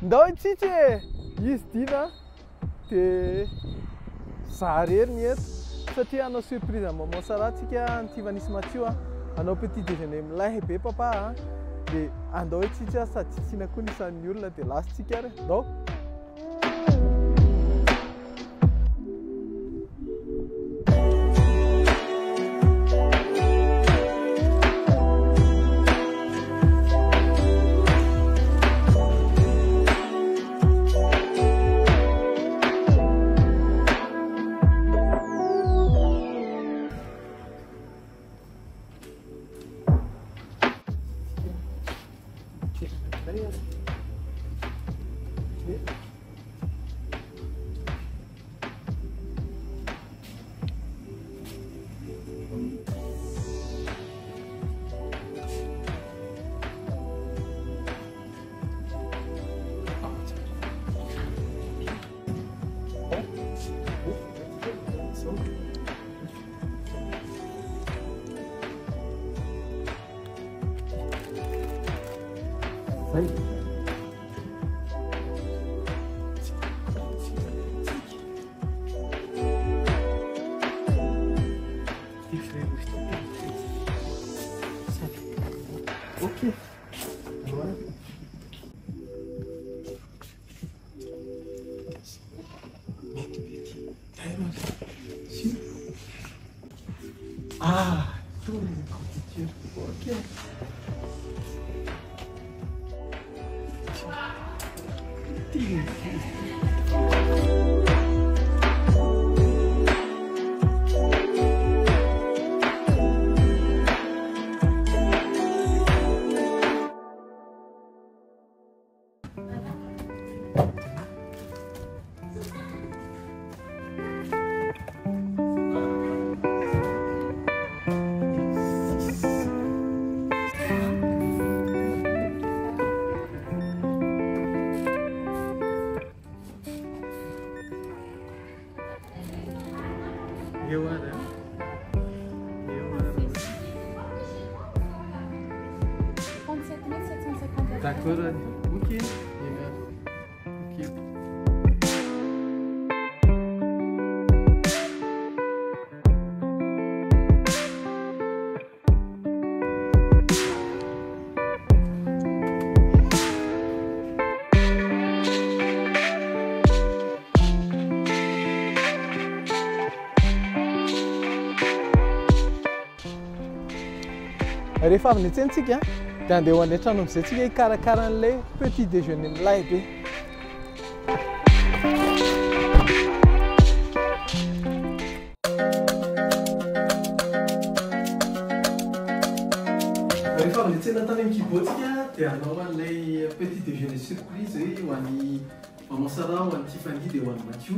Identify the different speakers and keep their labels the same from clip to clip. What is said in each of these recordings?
Speaker 1: Ndao tsika izy dina dia zaharery ny eto satria hanao surprise amin'ny maman Sara antsika ny Tivanisy Mathio hanao petit déjeuner milay be papa dia andao tsika sady tsy tsina koa nisan'ny olona dia lasitsika ary ndao. Ok. Voilà. Ah, tous les constituts. Ok. D'accord, ok. Ok. Rehefa avy niantsentsika dia andeha ho any an-trano amin'izay tsika hikarakara an'ilay petit déjeuner milay be. Rehefa avy niantsena tany amin'ny kibotsika dia hanao an'ilay petit déjeuner surprise ho an'ny maman Sara, ho an'ny Tiffany dia ho an'ny Mathio.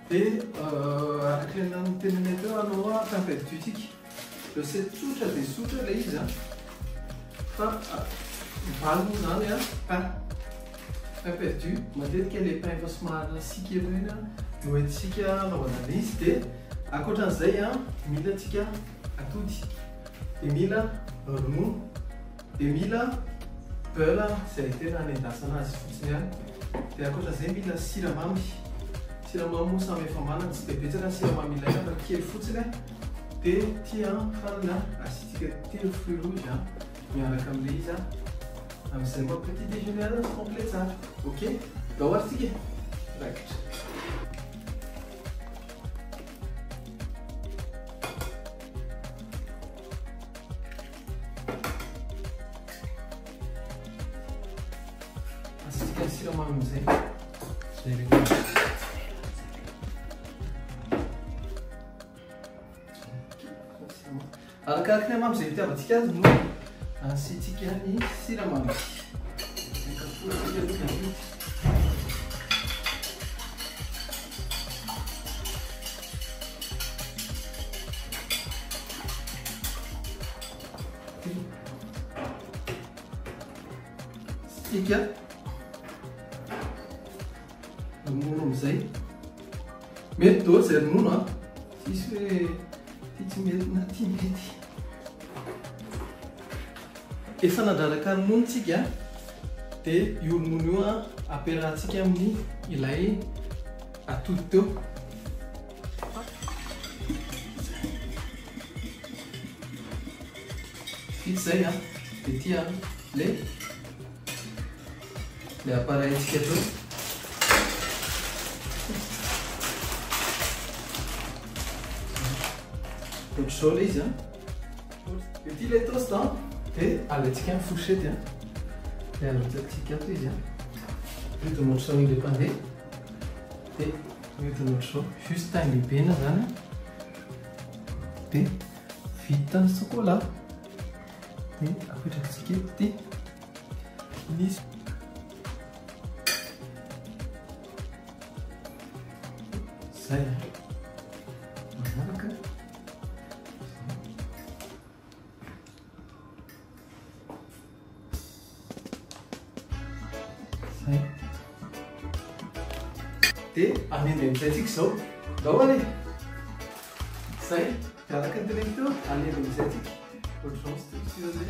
Speaker 1: Dia araka ny tenenay teo hanao pain perdu tsika. Recette tsotra dia tsotra ilay izy fa mivaly moa zany pain perdu. Matetika ilay pain efa somary sika ireny no entsika anaovana an'izy. Dia ankoatran'izay mila antsika atody, dia mila ronono, dia mila beurre izay tena anendasana azy fotsiny ihany. Dia ankoatran'izay mila siramamy. Siramamy moa samy efa manana, tsy dia betsaka siramamy ilay fa kely fotsiny. Dia tia farina asitsika telo fruits rouges miaraka amin'ilay izy amin'izay mba petit déjeuner complet tsara. Ok, dao ary tsika raikitra. Asitsika ny siramamy amin'izay. Arakaraka ny mamy izay hitiavantsika azy no asitsika ny siramamy. Asitsika ronono amin'izay. Mety daholo izay ronono tsisy hoe tsy mety na ty mety. Efa nandraraka ronono tsika dia io ronono io ampiarahantsika amin'ny ilay atody teo. Vita zay dia ity le appareil-ntsika teo. Ohatr'izao ilay izy ity ilay toast dia alaintsika amin'ny fourchette dia alotsatsika ato izy mihodina ohatr'izao ilay mpandeha dia mihodina ohatr'izao juste taingibena zany dia vita ny chocolat dia apetrakintsika ety izy zay manaraka zay dia amendry amin'izay tsika izao daholy zay miaraka ny teneny teo amendry amin'izay tsika ohatr'izao stylo zay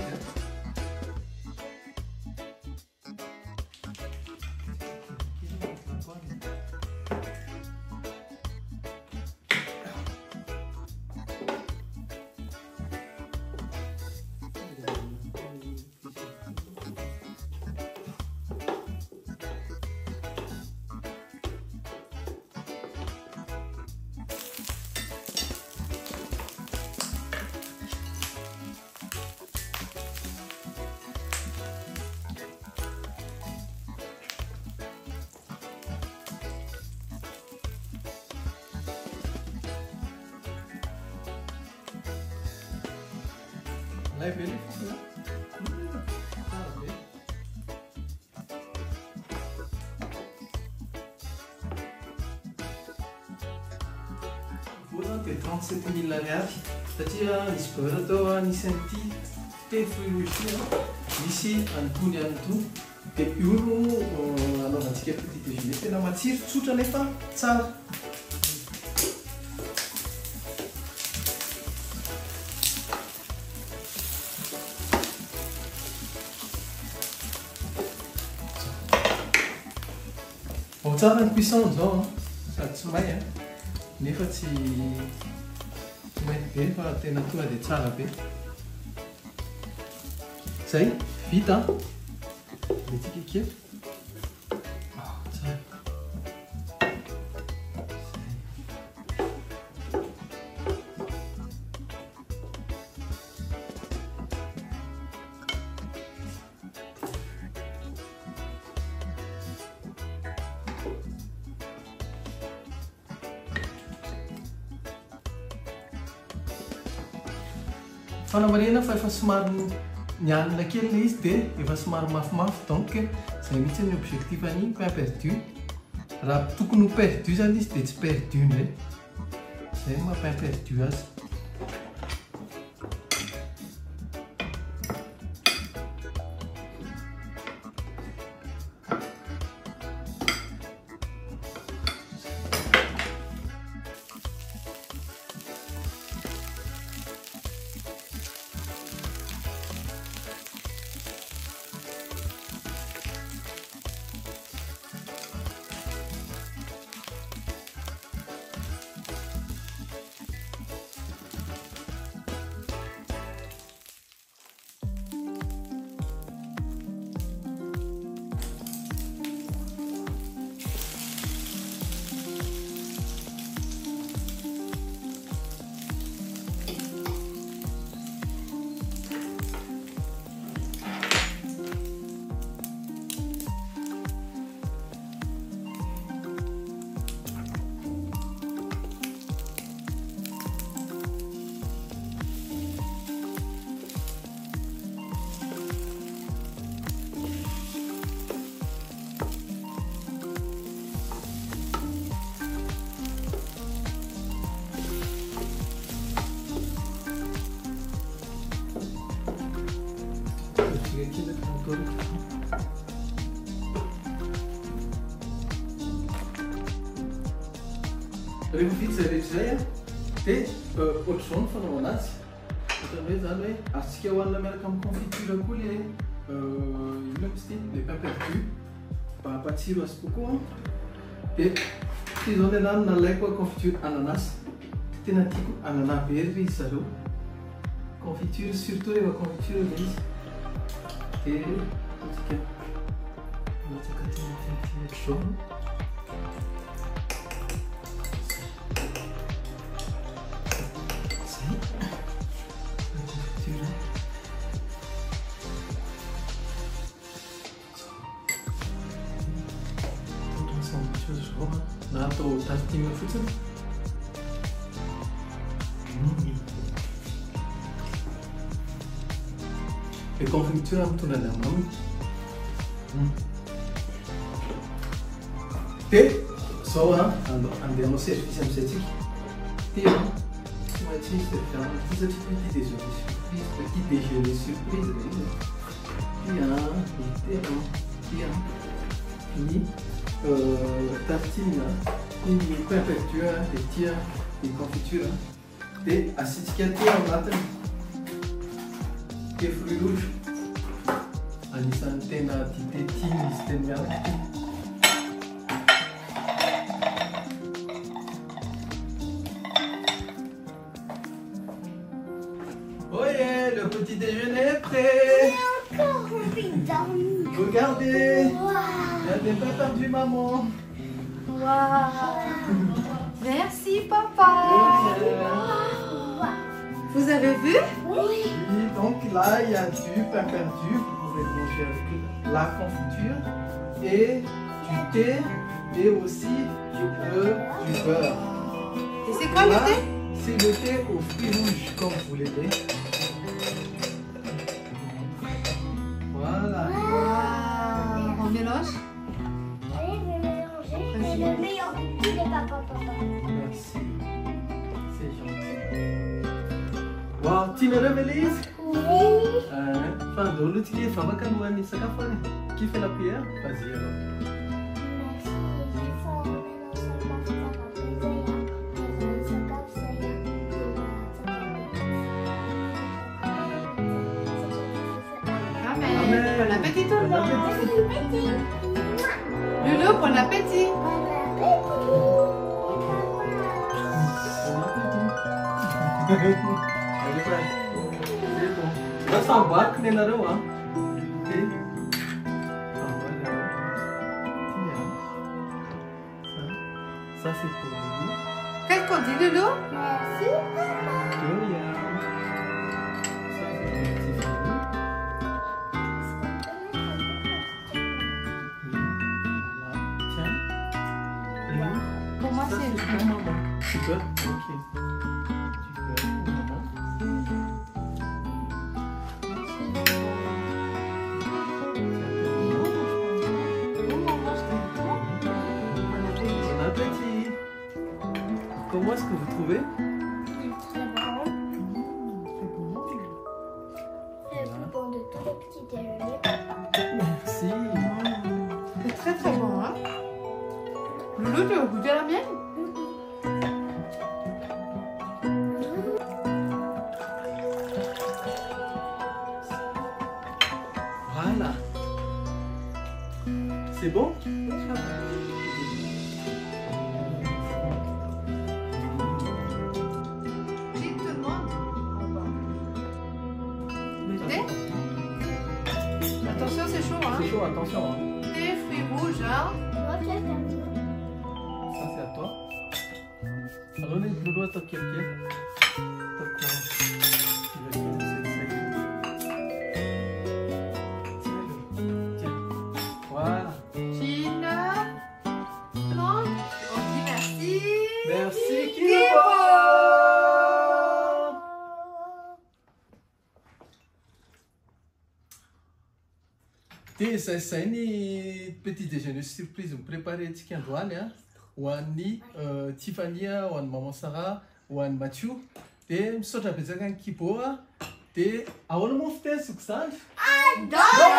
Speaker 1: Lei be ilay fofona tsara be. Vola dia 37 000 ariary satria nisy beurre tao nisy an'ity teny fruits rouges nisy antony an'itony dia io no anaovantsika petit déjeuner tena matsiro tsotra nefa tsara. Tsara ny cuisson zao sady tsy may nefa tsy mainty be fa tena tonga dia tsara be. Zay vita dia tika kely tsara. Fanamarihana fa efa somary nianina kely ilay izy dia efa somary mafimafy donc zay mihitsy ny objectif any pain perdu. Raha tokony ho perdu zany izy dia tsy perdu indray. Zay maha pain perdu azy. Rehefa vita zay rehetra zay dia ohatr'izao ny fanaovana azy. Ohatra hoe zany hoe azotsika hohanina miaraka amin'ny confiture koa ilay les pains perdus. Papatsiro à ce coco. Et ils ont la confiture ananas. Tenatico ananas verde, ça joue. Confiture, surtout les confitures grises. Et chaud. Na atao tartine fotsiny. Le confiture mitondra ny amamy. Dia zao andeha hanao service amin'izay tsika. Dia tsy maintsy misy satria petit déjeuner surprise Dia tartine, une pain perdure, des tirs, des confitures, des acidificatés en matin, des fruits rouges, anisan'ny tena titetiny izy teny miaraka. Oyez, le petit déjeuner est prêt.
Speaker 2: Encore envie de dormir.
Speaker 1: Regardez.
Speaker 2: Wow.
Speaker 1: Il y a des pains perdus, maman.
Speaker 3: Waouh! Merci, papa! Vous avez vu?
Speaker 2: Oui.
Speaker 1: Oui, donc là, il y a du pain perdu. Vous pouvez manger avec la confiture et du thé et aussi du beurre.
Speaker 3: Et c'est quoi le
Speaker 1: Là,
Speaker 3: thé?
Speaker 1: c'est le thé aux fruits rouges, comme vous l'aimez. Voilà.
Speaker 3: Waouh! On mélange?
Speaker 2: Allez, je vais mélanger. C'est le meilleur goût de papa.
Speaker 1: Merci. C'est gentil. Wow, Tina Revelis.
Speaker 2: Oui.
Speaker 1: Enfin, dans l'autre qui est femme, quand on a mis ça, qui fait la prière? Vas-y alors.
Speaker 2: Merci,
Speaker 3: Amen. Bon appétit tout le monde. Lulu, bon appétit.
Speaker 1: Allez, vai. C'est bon. Là, ça va, que les narrows, hein. Ça, c'est pour vous.
Speaker 3: Qu'est-ce qu'on dit, Lulu?
Speaker 2: Merci.
Speaker 1: Gloria. Ça, c'est pour les petits filles. Voilà. Tiens. Et
Speaker 3: Pour moi,
Speaker 1: ça,
Speaker 3: c'est
Speaker 1: c'est pour maman. Tu peux? Ok. Tu peux pour maman. Bon appétit. Comment est-ce que vous trouvez?
Speaker 2: Très bon. C'est le plus bon de tous les petits déjeuners.
Speaker 1: Merci.
Speaker 3: C'est très très bon, hein? Lulu, tu veux goûter la mienne?
Speaker 1: Voilà. C'est bon?
Speaker 3: Dites tout le monde. Le thé? Attention, c'est chaud, hein?
Speaker 1: C'est chaud, attention. Hein.
Speaker 3: Thé, fruits rouges, hein?
Speaker 1: Ça, c'est à toi. Alors, les bleu à toi, quelqu'un. Voilà.
Speaker 3: Gina. Non? On dit merci.
Speaker 1: Merci,
Speaker 3: Kibo.
Speaker 1: Kibo. Dia izay ny petit déjeuner surprise mipreparentsika androany a ho an'ny Tiffany, ho an'ny maman Sarah, ho an'ny Mathieu. Dia misaotra betsaka ny Kibo a. Dia ahoana moa fitesiko zany?
Speaker 3: Adoro!